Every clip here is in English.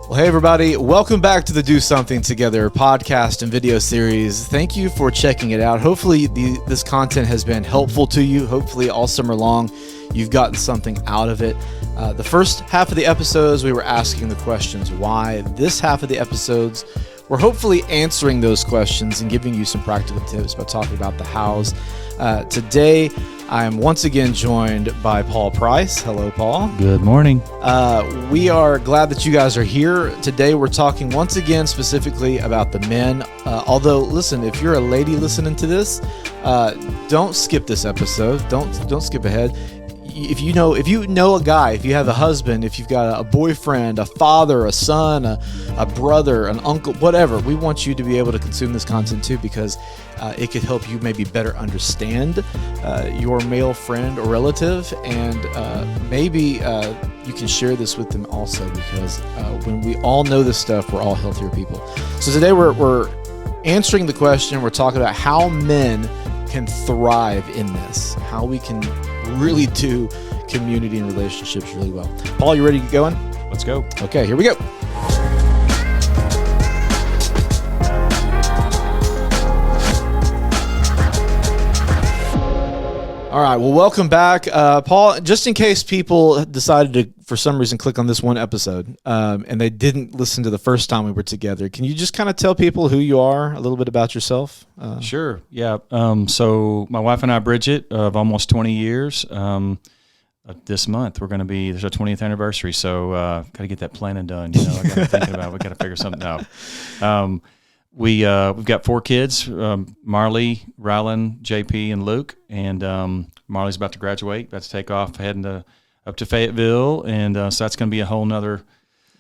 Well, hey, everybody. Welcome back to the Do Something Together podcast and video series. Thank you for checking it out. Hopefully, this content has been helpful to you. Hopefully, all summer long, you've gotten something out of it. The first half of the episodes, we were asking the questions why. This half of the episodes, we're hopefully answering those questions and giving you some practical tips by talking about the hows. Today, I am once again joined by Paul Price. Hello, Paul. Good morning. We are glad that you guys are here. Today, we're talking once again specifically about the men. Although, listen, if you're a lady listening to this, don't skip this episode. Don't skip ahead. If you know a guy, if you have a husband, if you've got a boyfriend, a father, a son, a brother, an uncle, whatever, we want you to be able to consume this content too, because it could help you maybe better understand your male friend or relative, and maybe you can share this with them also, because when we all know this stuff, we're all healthier people. So today we're answering the question. We're talking about how men can thrive in this, how we can really do community and relationships really well. Paul, you ready to get going? Let's go. Okay, here we go. All right, well, welcome back. Paul, just in case people decided to, for some reason, click on this one episode and they didn't listen to the first time we were together, can you just kind of tell people who you are, a little bit about yourself? Sure, yeah. So my wife and I, Bridget, of almost 20 years, this month we're going to be, there's our 20th anniversary, so got to get that planning done. I got to thinking about, we got to figure something out. We've got 4 kids, Marley, Rylan, JP, and Luke, and Marley's about to graduate, about to take off, heading up to Fayetteville, and so that's going to be a whole nother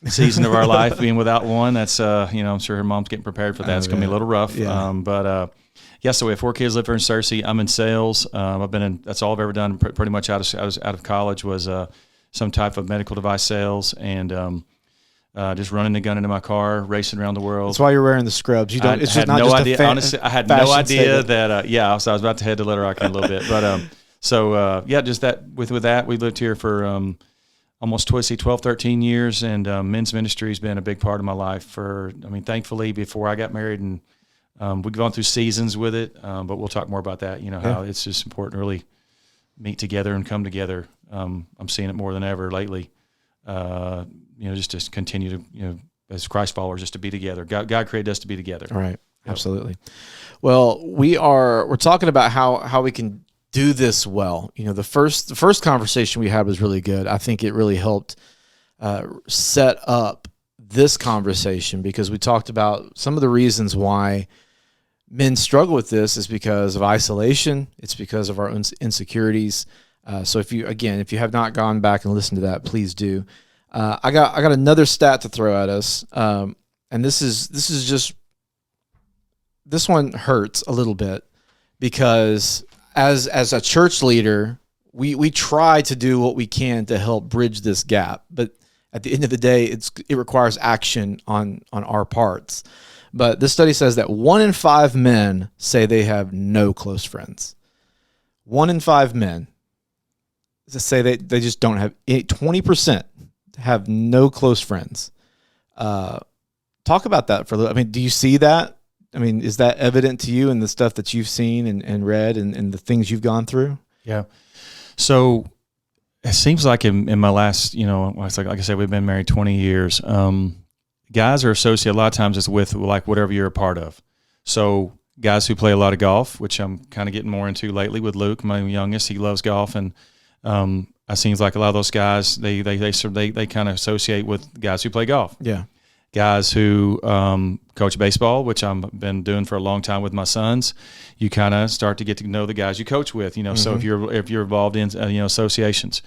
season of our life, being without one. That's, I'm sure her mom's getting prepared for that. It's going to be a little rough, yeah. So we have 4 kids live here in Searcy. I'm in sales. That's all I've ever done pretty much out of college was some type of medical device sales, and just running the gun into my car, racing around the world. That's why you're wearing the scrubs. You don't. Honestly, I had no idea that. So I was about to head to Little Rock in a little bit, but just that. With that, we lived here for almost 12, 13 years, and men's ministry has been a big part of my life. Thankfully, before I got married, and we've gone through seasons with it, but we'll talk more about that. How it's just important to really meet together and come together. I'm seeing it more than ever lately. Just to continue to, as Christ followers, just to be together. God created us to be together. Right. Yep. Absolutely. Well, we're talking about how we can do this well. The first conversation we had was really good. I think it really helped set up this conversation, because we talked about some of the reasons why men struggle with this is because of isolation. It's because of our own insecurities. So if you have not gone back and listened to that, please do. I got another stat to throw at us, and this one hurts a little bit, because as a church leader, we try to do what we can to help bridge this gap, but at the end of the day, it requires action on our parts. But this study says that 1 in 5 men say they have no close friends. 1 in 5 men say they just don't have 20%. Have no close friends. Talk about that for a little. Do you see that? Is that evident to you in the stuff that you've seen and read and the things you've gone through? Yeah. So it seems like in my last, like I said, we've been married 20 years. Guys are associated a lot of times it's with like whatever you're a part of. So guys who play a lot of golf, which I'm kind of getting more into lately with Luke, my youngest, he loves golf, and it seems like a lot of those guys, they kind of associate with guys who play golf. Yeah. Guys who coach baseball, which I've been doing for a long time with my sons. You kind of start to get to know the guys you coach with, Mm-hmm. So if you're involved in associations,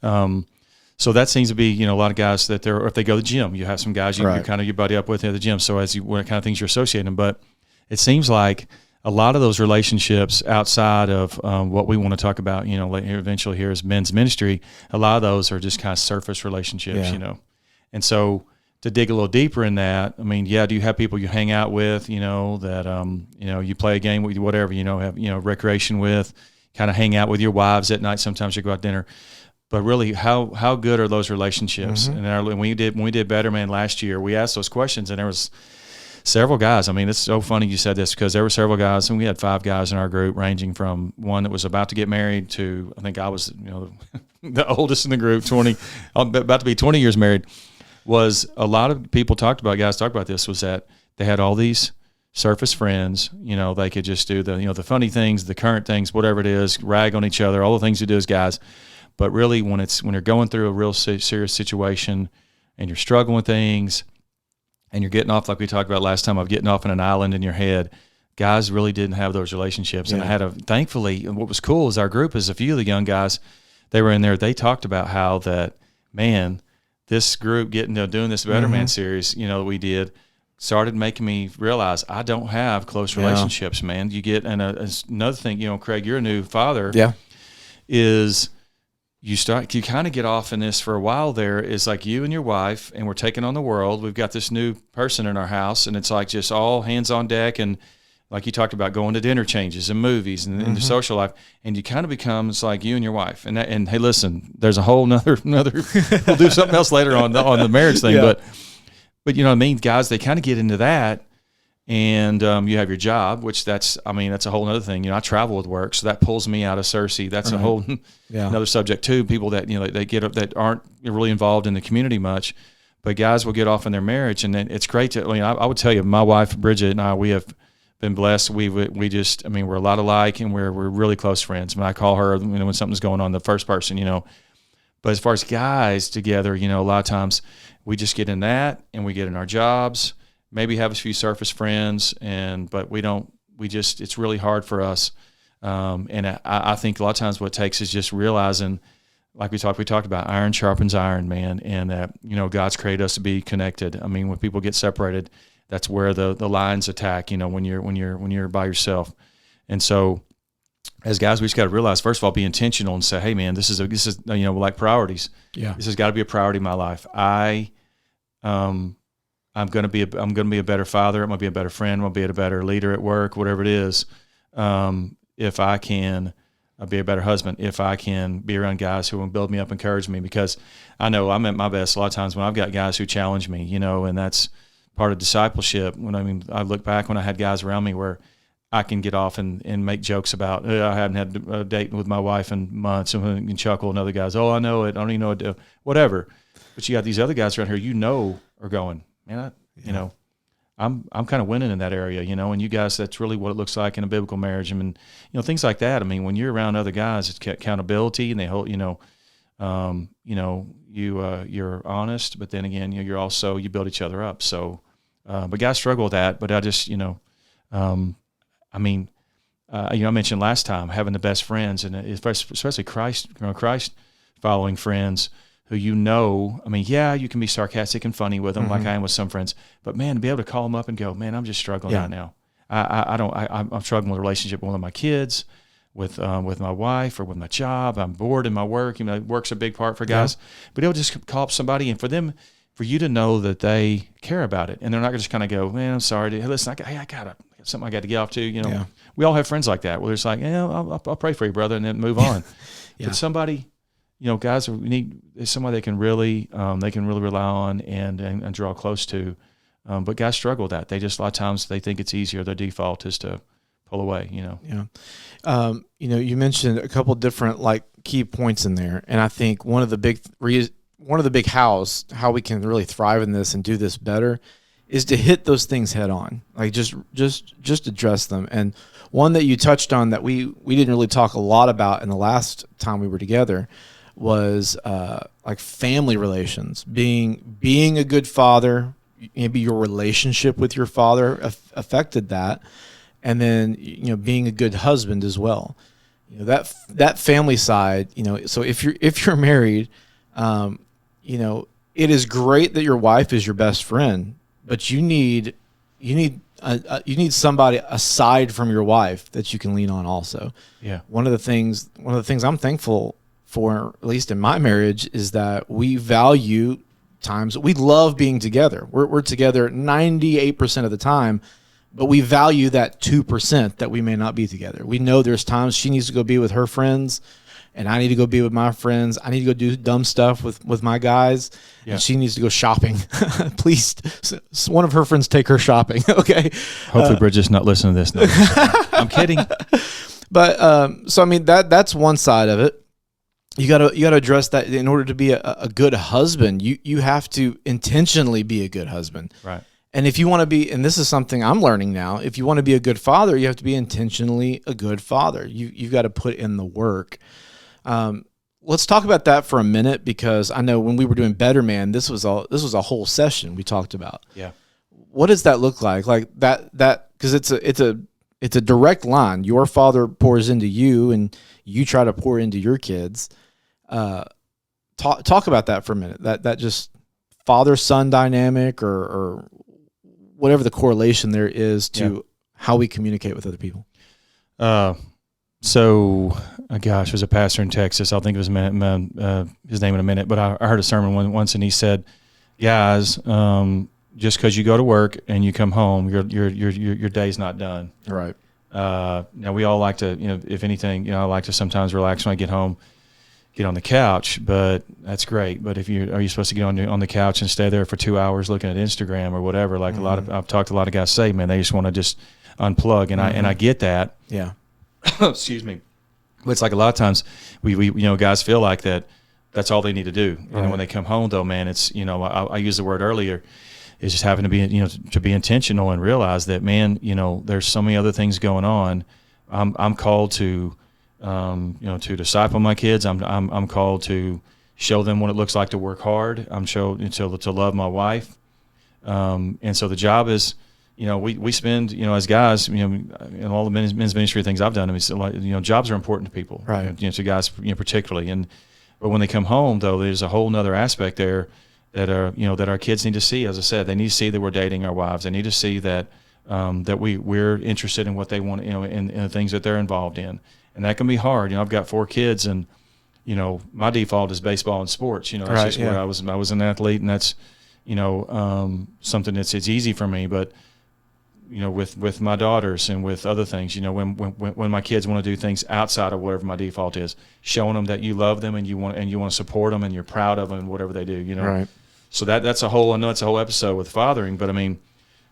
so that seems to be a lot of guys that or if they go to the gym, you have some guys you kind of you buddy up with at the gym. So what kind of things you're associating, but it seems like a lot of those relationships outside of what we want to talk about, eventually here is men's ministry, a lot of those are just kind of surface relationships, And so to dig a little deeper in that, do you have people you hang out with, that, you play a game with, whatever, have, recreation with, kind of hang out with your wives at night. Sometimes you go out to dinner. but really, how good are those relationships? Mm-hmm. And when we did Better Man last year, we asked those questions, and there was several guys. I mean, it's so funny you said this, because there were several guys, and we had 5 guys in our group, ranging from one that was about to get married to, I think I was, the oldest in the group, 20, about to be 20 years married. Was a lot of people guys talked about this, was that they had all these surface friends. They could just do the funny things, the current things, whatever it is, rag on each other, all the things we do as guys. But really, when you're going through a real serious situation and you're struggling with things and you're getting off, like we talked about last time, of getting off on an island in your head, guys really didn't have those relationships. Yeah. And thankfully, and what was cool is our group, is a few of the young guys, they were in there, they talked about how that, man, this group doing this Better Man series, that we did, started making me realize I don't have close relationships, man. You get, and another thing, Craig, you're a new father. Yeah. Is you kind of get off in this for a while there. Is like you and your wife, and we're taking on the world. We've got this new person in our house, and it's like just all hands on deck. And like you talked about, going to dinner changes and movies and the social life, and you kind of becomes like you and your wife. And hey, listen, there's a whole nother we'll do something else later on the marriage thing. Yeah. But you know what I mean, guys, they kind of get into that. And you have your job, which that's a whole other thing. I travel with work, so that pulls me out of Cersei. That's a whole another subject too. People that they get up that aren't really involved in the community much, but guys will get off in their marriage, and then it's great to. I would tell you, my wife Bridget and I, we have been blessed. We just, we're a lot alike, and we're really close friends. I call her when something's going on, the first person, But as far as guys together, a lot of times we just get in that, and we get in our jobs. Maybe have a few surface friends, but it's really hard for us. And I think a lot of times what it takes is just realizing, like we talked about, iron sharpens iron, man. And that, God's created us to be connected. When people get separated, that's where the lines attack, when you're by yourself. And so as guys, we just got to realize, first of all, be intentional and say, hey man, this is like priorities. Yeah. This has got to be a priority in my life. I'm going to be a better father. I'm going to be a better friend. I'm going to be a better leader at work, whatever it is. If I can be a better husband, if I can be around guys who will build me up, encourage me, because I know I'm at my best a lot of times when I've got guys who challenge me, and that's part of discipleship. I look back when I had guys around me where I can get off and make jokes about, I haven't had a date with my wife in months, and we can chuckle, and other guys, I know it, I don't even know it, whatever. But you got these other guys around here, are going, man, I'm kind of winning in that area, and you guys, that's really what it looks like in a biblical marriage. Things like that. When you're around other guys, it's accountability, and they hold, you're honest, but then again, you're also, you build each other up. So, but guys struggle with that. But I just, I mentioned last time having the best friends, and especially Christ following friends who you can be sarcastic and funny with them, like I am with some friends. But man, to be able to call them up and go, man, I'm just struggling right now. I'm struggling with a relationship with one of my kids, with my wife, or with my job. I'm bored in my work. Work's a big part for guys. Yeah. But they'll just call up somebody, and for you to know that they care about it, and they're not just kind of go, man, I'm sorry. Hey, listen, I got something I got to get off to. We all have friends like that, where it's like, I'll pray for you, brother, and then move on. But somebody. Guys need somebody they can really rely on and draw close to. But guys struggle with that. They just, a lot of times they think it's easier. Their default is to pull away, Yeah. You mentioned a couple different key points in there. And I think one of the big how we can really thrive in this and do this better is to hit those things head on. Just address them. And one that you touched on that we didn't really talk a lot about in the last time we were together was family relations, being a good father. Maybe your relationship with your father affected that, and then being a good husband as well. That family side. So if you're married, it is great that your wife is your best friend, but you need somebody aside from your wife that you can lean on also. Yeah. One of the things I'm thankful for, at least in my marriage, is that we value times. We love being together. We're together 98% of the time, but we value that 2% that we may not be together. We know there's times she needs to go be with her friends, and I need to go be with my friends. I need to go do dumb stuff with my guys, and she needs to go shopping. Please, one of her friends take her shopping. Okay. Hopefully Bridget's not listening to this. No, I'm kidding. But so I mean that's one side of it. You gotta address that. In order to be a good husband, you have to intentionally be a good husband. Right. And if you want to be, and this is something I'm learning now, if you want to be a good father, you have to be intentionally a good father. You've got to put in the work. Let's talk about that for a minute, because I know when we were doing Better Man, this was a whole session we talked about. Yeah. What does that look like? Like that because it's a direct line. Your father pours into you, and you try to pour into your kids. Talk about that for a minute. That just father-son dynamic, or whatever the correlation there is to how we communicate with other people. So, gosh, there's a pastor in Texas. I'll think of his name in a minute. But I heard a sermon once, and he said, "Guys, just because you go to work and you come home, your day's not done." Right. Now we all like to, if anything, I like to sometimes relax when I get home, get on the couch. But that's great. But are you supposed to get on the couch and stay there for 2 hours looking at Instagram or whatever? Like I've talked to a lot of guys say, man, they just want to just unplug, and I get that. Yeah. Excuse me. But it's like a lot of times we guys feel like that's all they need to do. And when they come home though, man, it's, I used the word earlier, is just having to be, to be intentional and realize that, man, there's so many other things going on. I'm called to, to disciple my kids. I'm called to show them what it looks like to work hard. I'm shown to love my wife. And so the job is, we spend, as guys, in all the men's ministry things I've done, jobs are important to people, right? To guys, particularly. But when they come home, though, there's a whole nother aspect there that our kids need to see. As I said, they need to see that we're dating our wives. They need to see that that we're interested in what they want, in the things that they're involved in, and that can be hard. I've got 4 kids, and my default is baseball and sports. That's just where I was an athlete, and that's something that's it's easy for me, but. With my daughters and with other things, when my kids want to do things outside of whatever my default is, showing them that you love them and you want to support them and you're proud of them and whatever they do, Right. So that's a whole episode with fathering, but I mean,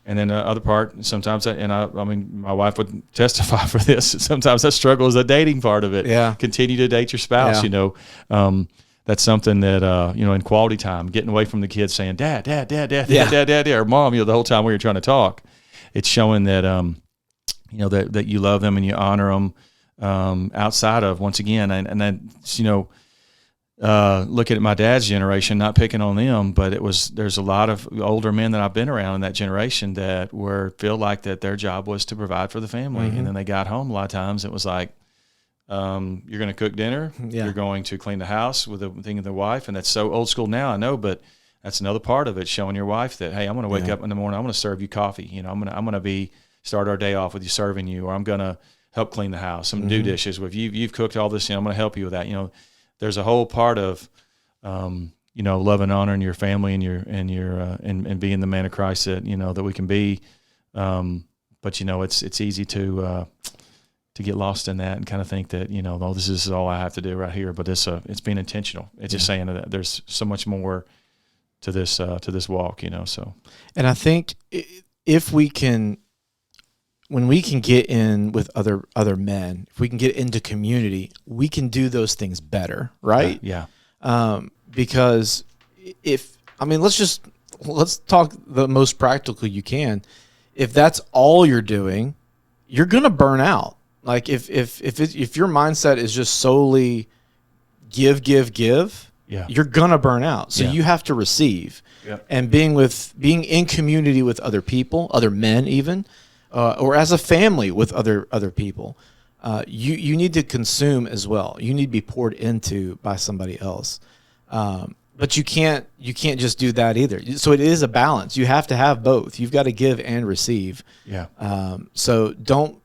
and then the other part, sometimes my wife would testify for this. Sometimes that struggle is the dating part of it. Yeah. Continue to date your spouse, Yeah. That's something that, in quality time, getting away from the kids saying, Dad, or Mom, the whole time we were trying to talk. It's showing that, that you love them and you honor them outside of, once again, and then, looking at my dad's generation, not picking on them, but there's a lot of older men that I've been around in that generation that feel like that their job was to provide for the family. Mm-hmm. And then they got home, a lot of times it was like, you're going to cook dinner, Yeah. you're going to clean the house with the thing of the wife. And that's so old school now, I know, but that's another part of it, showing your wife that, hey, I'm going to wake up in the morning, I'm going to serve you coffee. I'm going to start our day off with you serving you, or I'm going to help clean the house, some do dishes. If you've cooked all this, I'm going to help you with that. There's a whole part of, love and honoring your family and being the man of Christ that, that we can be. But it's easy to get lost in that and kind of think that, this is all I have to do right here. But it's being intentional. It's just saying that there's so much more to this walk, so. And I think if we can, when we can get in with other men, if we can get into community, we can do those things better, right? Yeah. Because let's talk the most practical you can. If that's all you're doing, you're gonna burn out. Like if your mindset is just solely give, yeah, you're gonna burn out. So Yeah. you have to receive, Yep. and being in community with other people, other men even, or as a family with other people. You need to consume as well. You need to be poured into by somebody else. But you can't just do that either. So it is a balance. You have to have both. You've got to give and receive. Yeah. So don't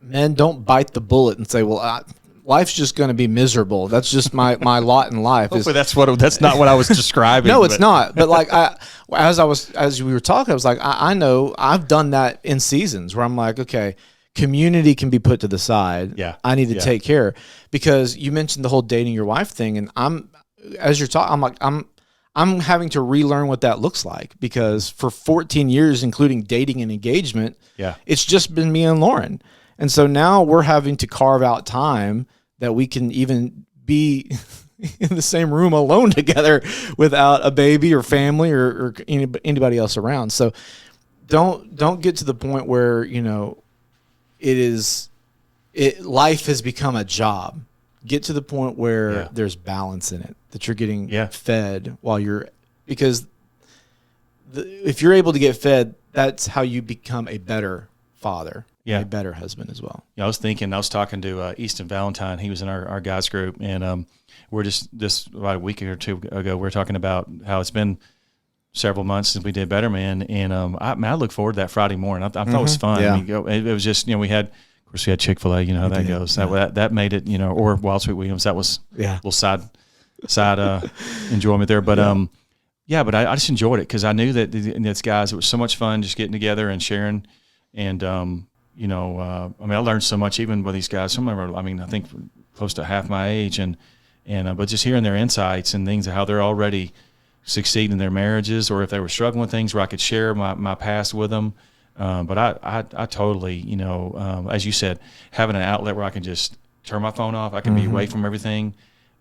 bite the bullet and say, well, life's just going to be miserable. That's just my lot in life. Hopefully that's not what I was describing. No, it's not. But like as we were talking, I was like, I know I've done that in seasons where I'm like, okay, community can be put to the side. Yeah. I need to take care, because you mentioned the whole dating your wife thing. And as you're talking, I'm like, I'm having to relearn what that looks like, because for 14 years, including dating and engagement, it's just been me and Lauren. And so now we're having to carve out time that we can even be in the same room alone together without a baby or family or anybody else around. So don't get to the point where, life has become a job. Get to the point where there's balance in it, that you're getting fed because if you're able to get fed, that's how you become a better father, a better husband as well. I was talking to Easton Valentine. He was in our guys group, and we're just about a week or two ago, we were talking about how it's been several months since we did Better Man, and I look forward to that Friday morning. I thought it was fun. Yeah. It was just, we had Chick-fil-A, you know how that goes. That made it, or Wild Sweet Williams. That was a little side enjoyment there. But but I just enjoyed it, because I knew that it's guys. It was so much fun just getting together and sharing. And I learned so much even with these guys. Some of them are, I think close to half my age, and but just hearing their insights and things, how they're already succeeding in their marriages, or if they were struggling with things, where I could share my past with them. But I totally, as you said, having an outlet where I can just turn my phone off, I can be away from everything,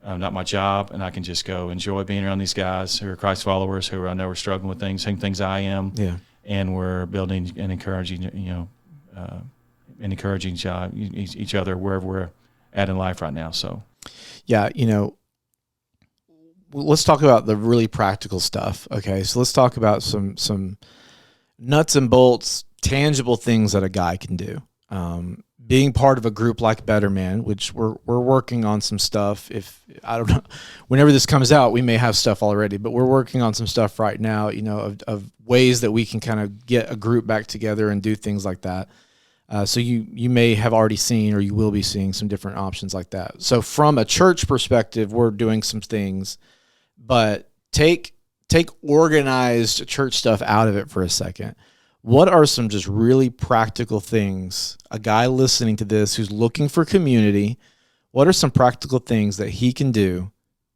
not my job, and I can just go enjoy being around these guys who are Christ followers, who I know are struggling with same things I am, and we're building and encouraging, each other wherever we're at in life right now. So, let's talk about the really practical stuff. Okay, so let's talk about some nuts and bolts, tangible things that a guy can do. Being part of a group like Better Man, which we're working on some stuff. If I don't know, whenever this comes out, we may have stuff already, but we're working on some stuff right now, of ways that we can kind of get a group back together and do things like that. So you may have already seen, or you will be seeing, some different options like that. So from a church perspective, we're doing some things, but take organized church stuff out of it for a second. What are some just really practical things, a guy listening to this who's looking for community, what are some practical things that he can do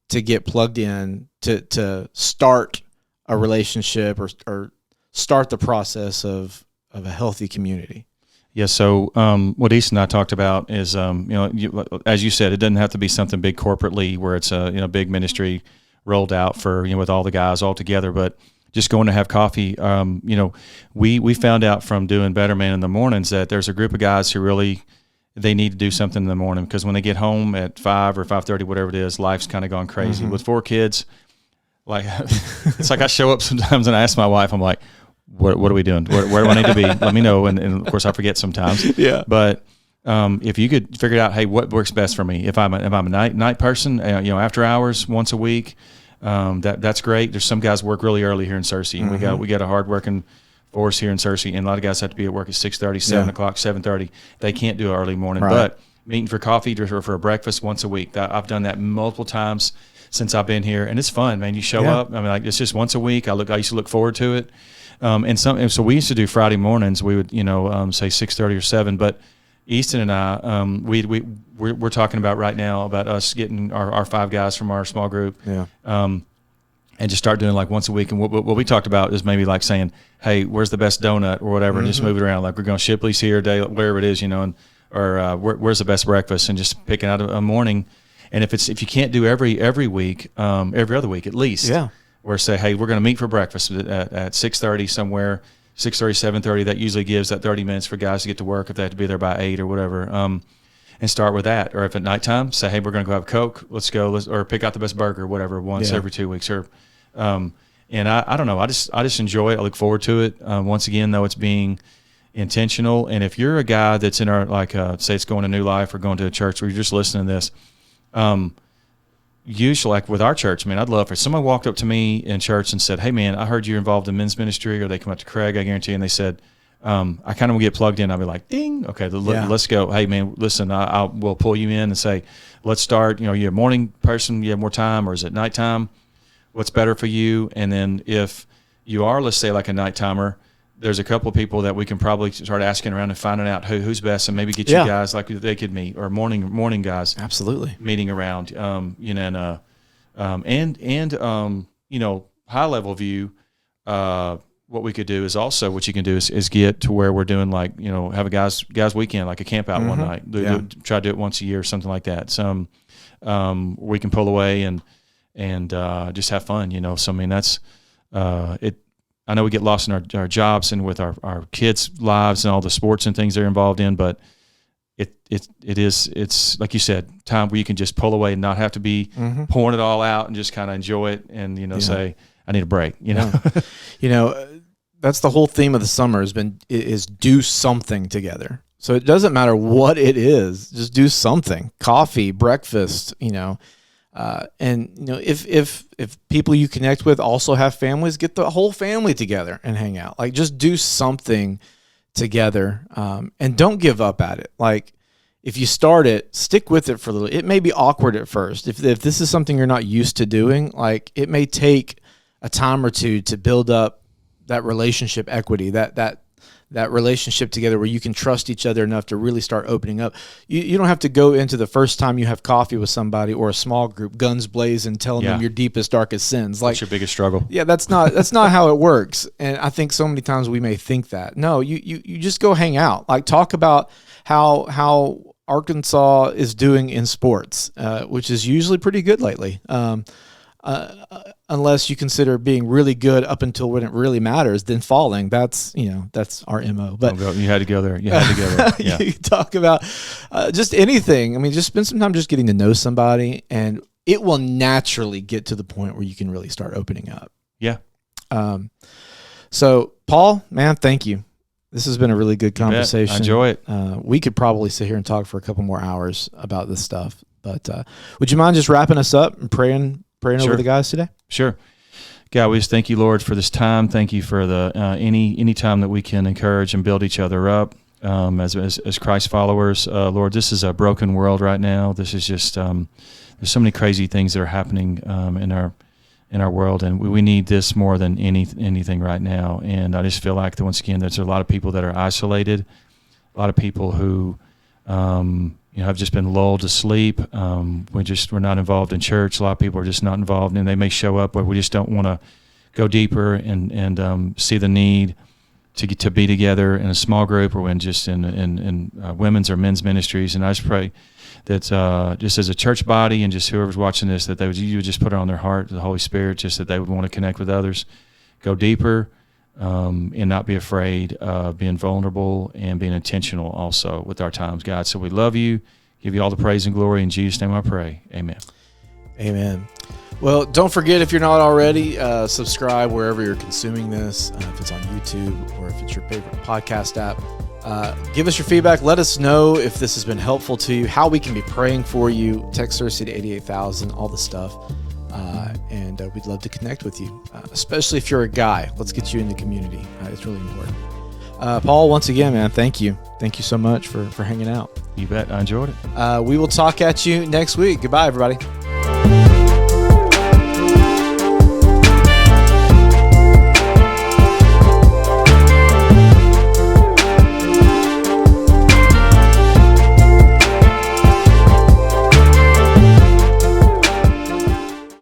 to get plugged in, to start a relationship or start the process of a healthy community? Yeah, so what Easton and I talked about is, as you said, it doesn't have to be something big corporately where it's a big ministry rolled out for, with all the guys all together, but just going to have coffee. We found out from doing Better Man in the mornings that there's a group of guys who really, they need to do something in the morning, because when they get home at 5 or 5:30, whatever it is, life's kind of gone crazy. With 4 kids, like it's like I show up sometimes and I ask my wife, I'm like, what are we doing? Where do I need to be? Let me know. And of course I forget sometimes. Yeah. But if you could figure out, hey, what works best for me? If I'm a night person, after hours once a week, that's great. There's some guys work really early here in Searcy, and we got a hardworking force here in Searcy, and a lot of guys have to be at work at 6:30, 7 o'clock, 7:30. They can't do early morning, but meeting for coffee or for a breakfast once a week. I've done that multiple times since I've been here, and it's fun, man. You show up. It's just once a week. I used to look forward to it. So we used to do Friday mornings. We would, say 6:30 or 7. But Easton and I, we're talking about right now about us getting our 5 guys from our small group, and just start doing like once a week. And what we talked about is maybe like saying, hey, where's the best donut or whatever, and just move it around. Like we're going Shipley's here, wherever it is, or where's the best breakfast, and just picking out a morning. And if you can't do every week, every other week at least, or say, hey, we're going to meet for breakfast at 6:30 somewhere, 6:30, 7:30. That usually gives that 30 minutes for guys to get to work if they have to be there by 8 or whatever. And start with that. Or if at nighttime, say, hey, we're going to go have Coke. Let's go. Or pick out the best burger, whatever, once every 2 weeks. Or, and I don't know. I just enjoy it. I look forward to it. Once again, though, it's being intentional. And if you're a guy that's in our, say it's going to New Life or going to a church where you're just listening to this, usually like with our church, I'd love if someone walked up to me in church and said, hey man, I heard you're involved in men's ministry, or they come up to Craig, I guarantee, and they said, I kind of will get plugged in. I'll be like, ding, okay, let's go. Hey man, listen, we'll pull you in and say, let's start, you're a morning person, you have more time, or is it nighttime? What's better for you? And then if you are, let's say like a night timer, there's a couple of people that we can probably start asking around and finding out who's best, and maybe get Yeah. you guys like they could meet, or morning guys Absolutely. meeting around. You know, and you know, high level view. What we could do is also, what you can do is get to where we're doing, like, you know, have a guys weekend, like a camp out one night. Try to do it once a year or something like that. Some we can pull away and just have fun, you know. So I mean, that's it. I know we get lost in our jobs and with our kids' lives and all the sports and things they're involved in, but it's like you said, time where you can just pull away and not have to be pouring it all out, and just kind of enjoy it, and, you know, say, I need a break, you know. You know, that's the whole theme of the summer is do something together. So it doesn't matter what it is, just do something. Coffee, breakfast, you know. And you know, if people you connect with also have families, get the whole family together and hang out. Like, just do something together, and don't give up at it. Like, if you start it, stick with it for a little. It may be awkward at first. If this is something you're not used to doing, like, it may take a time or two to build up that relationship equity, that relationship together where you can trust each other enough to really start opening up. You don't have to go into the first time you have coffee with somebody or a small group, guns blazing, telling them your deepest, darkest sins. Like, what's your biggest struggle? Yeah, that's not how it works. And I think so many times we may think that. No, you just go hang out. Like, talk about how Arkansas is doing in sports, which is usually pretty good lately. Unless you consider being really good up until when it really matters, then falling. That's our MO. But you had to go there. You had to go there. Yeah. You talk about just anything. I mean, just spend some time just getting to know somebody, and it will naturally get to the point where you can really start opening up. Yeah. So, Paul, man, thank you. This has been a really good conversation. I enjoy it. We could probably sit here and talk for a couple more hours about this stuff. But would you mind just wrapping us up and praying over the guys today? Sure. God, we just thank you, Lord, for this time. Thank you for the any time that we can encourage and build each other up as Christ followers. Lord, this is a broken world right now. This is just there's so many crazy things that are happening in our world, and we need this more than anything right now. And I just feel like that, once again, there's a lot of people that are isolated, a lot of people who have just been lulled to sleep. We're not involved in church. A lot of people are just not involved, and they may show up, but we just don't want to go deeper and see the need to be together in a small group, or in just in women's or men's ministries. And I just pray that just as a church body, and just whoever's watching this, that you would just put it on their heart, the Holy Spirit, just that they would want to connect with others, go deeper, and not be afraid of being vulnerable, and being intentional also with our times, God. So we love you, give you all the praise and glory. In Jesus' name I pray. Amen. Amen. Well, don't forget, if you're not already, subscribe wherever you're consuming this, if it's on YouTube or if it's your favorite podcast app. Give us your feedback. Let us know if this has been helpful to you, how we can be praying for you. Text Cersei to 88,000, all the stuff. And we'd love to connect with you, especially if you're a guy. Let's get you in the community. It's really important. Paul, once again, man, thank you. Thank you so much for hanging out. You bet. I enjoyed it. We will talk at you next week. Goodbye, everybody.